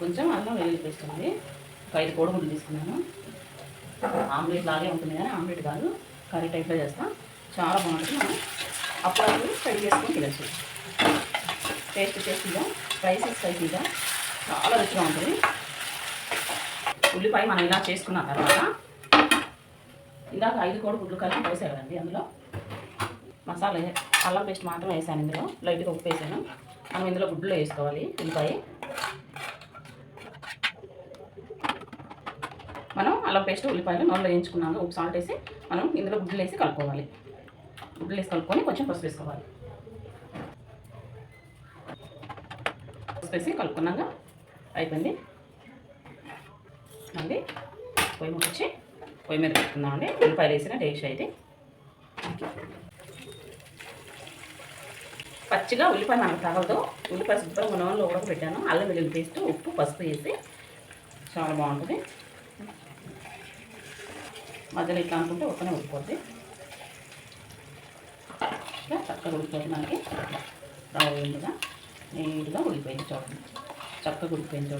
కొంచెం అల్లం వెల్లుల్లి పేస్ట్ ఉంది. ఒక 5 కోడిగుడ్లు తీసుకున్నాను. ఆమ్లెట్ లాగే ఉంటుంది కానీ ఆమ్లెట్ కాదు, కర్రీ టైప్లో చేస్తాం. చాలా బాగుంటుంది. మనం అప్పుడప్పుడు ఫ్రై చేసుకొని తినచ్చు. టేస్టీగా స్పైసీగా చాలా రుచిగా ఉంటుంది. ఉల్లిపాయ మనం ఇలా చేసుకున్న తర్వాత ఇందాక 5 కోడిగుడ్లు కలిపి వేసాను కదండి. అందులో మసాలా అల్లం పేస్ట్ మాత్రం వేసాను. ఇందులో లైట్గా ఉప్పు వేసాను. మనం ఇందులో గుడ్లు వేసుకోవాలి. ఉల్లిపాయ మనం అల్లం పేస్ట్ ఉల్లిపాయలు నూనెలో వేయించుకున్నాము. ఉప్పు సాల్ట్ వేసి మనం ఇందులో గుడ్లు వేసి కలుపుకోవాలి. గుడ్లు వేసి కలుపుకొని కొంచెం పసుపు వేసుకోవాలి. పసుపు వేసి కలుపుకున్నాక అయిపోయింది. మళ్ళీ పొయ్యి మీద పెట్టుకుందామండి. ఉల్లిపాయలు వేసిన టేస్ట్ అయితే పచ్చిగా ఉల్లిపాయ మనకు తగలదు. ఉల్లిపాయ శుభ్రంగా నూనెలో ఉడకబెట్టాను. అల్లం వెల్లుల్లి పేస్ట్ ఉప్పు పసుపు వేసి చాలా బాగుంటుంది. మధ్యలో ఇట్లా అనుకుంటే ఒక్కనే ఉడికిపోద్ది. ఇట్లా చక్కగా ఉడికిపోయింది. మనకి రౌండ్గా నీట్గా ఉడికిపోయింది. చూడండి, చక్కగా ఉడికిపోయింది.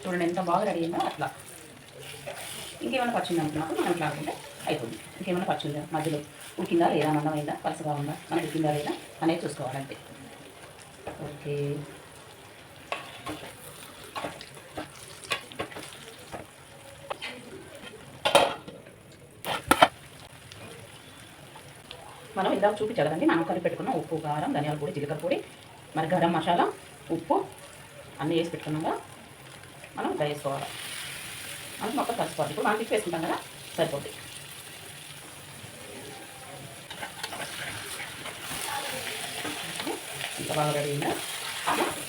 చూడండి ఎంత బాగా రెడీ అయిందో. అట్లా ఇంకేమైనా పచ్చింది అనుకున్నప్పుడు మనం ఇట్లా అనుకుంటే అయిపోతుంది. ఇంకేమైనా పచ్చిందా, మధ్యలో ఉడికిందా లేదా, మందమైందా, పలసగా ఉందా, మనకి ఉడికిందా లేదా అనేది చూసుకోవాలంటే. ఓకే, మనం ఇందాక చూపించాలి కదండి, మనం కలిపి పెట్టుకున్న ఉప్పు, కారం, ధనియాల పొడి, జీలకర్ర పొడి, మరి గరం మసాలా, ఉప్పు అన్నీ వేసి పెట్టుకున్నాక మనం ఫ్రై చేసుకోవాలి. మనకి మొత్తం కలిసిపోవాలి. ఇప్పుడు మనం తిప్పి వేసుకుంటాం కదా, సరిపోతుంది. ఇంత బాగా రెడీ అయిందా.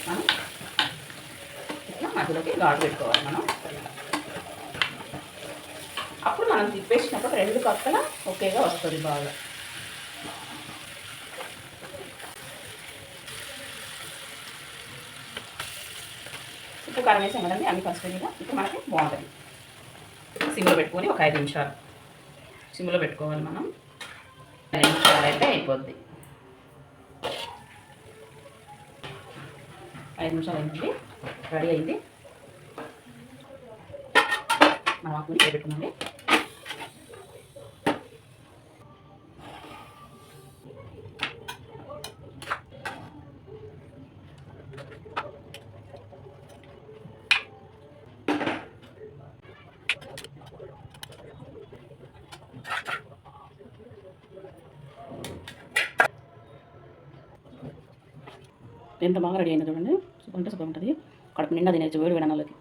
మనం ఇట్లా మధ్యలోకి ఘాటు పెట్టుకోవాలి. మనం అప్పుడు మనం తిప్పేసినప్పుడు 2 పక్కల ఒకేగా వస్తుంది బాగా. ఉప్పు కారం వేసాం కదండి, అన్ని కలిసిపోయినాయిగా. ఇప్పుడు మనకి బాగుంటుంది. సిమ్లో పెట్టుకొని ఒక 5 నిమిషాలు సిమ్లో పెట్టుకోవాలి. మనం 5 నిమిషాలు అయితే అయిపోద్ది. 5 నిమిషాలు అయిందండి, రెడీ అయింది. మనం ఆకుని పెట్టుకున్నాండి. ఎంత బాగా రెడీ అయిందో చూడండి. సూపర్ అంటే సూపర్ ఉంటుంది. కడుపు నిండా తినేచ్చు వేడి వేడి అన్నాలకి.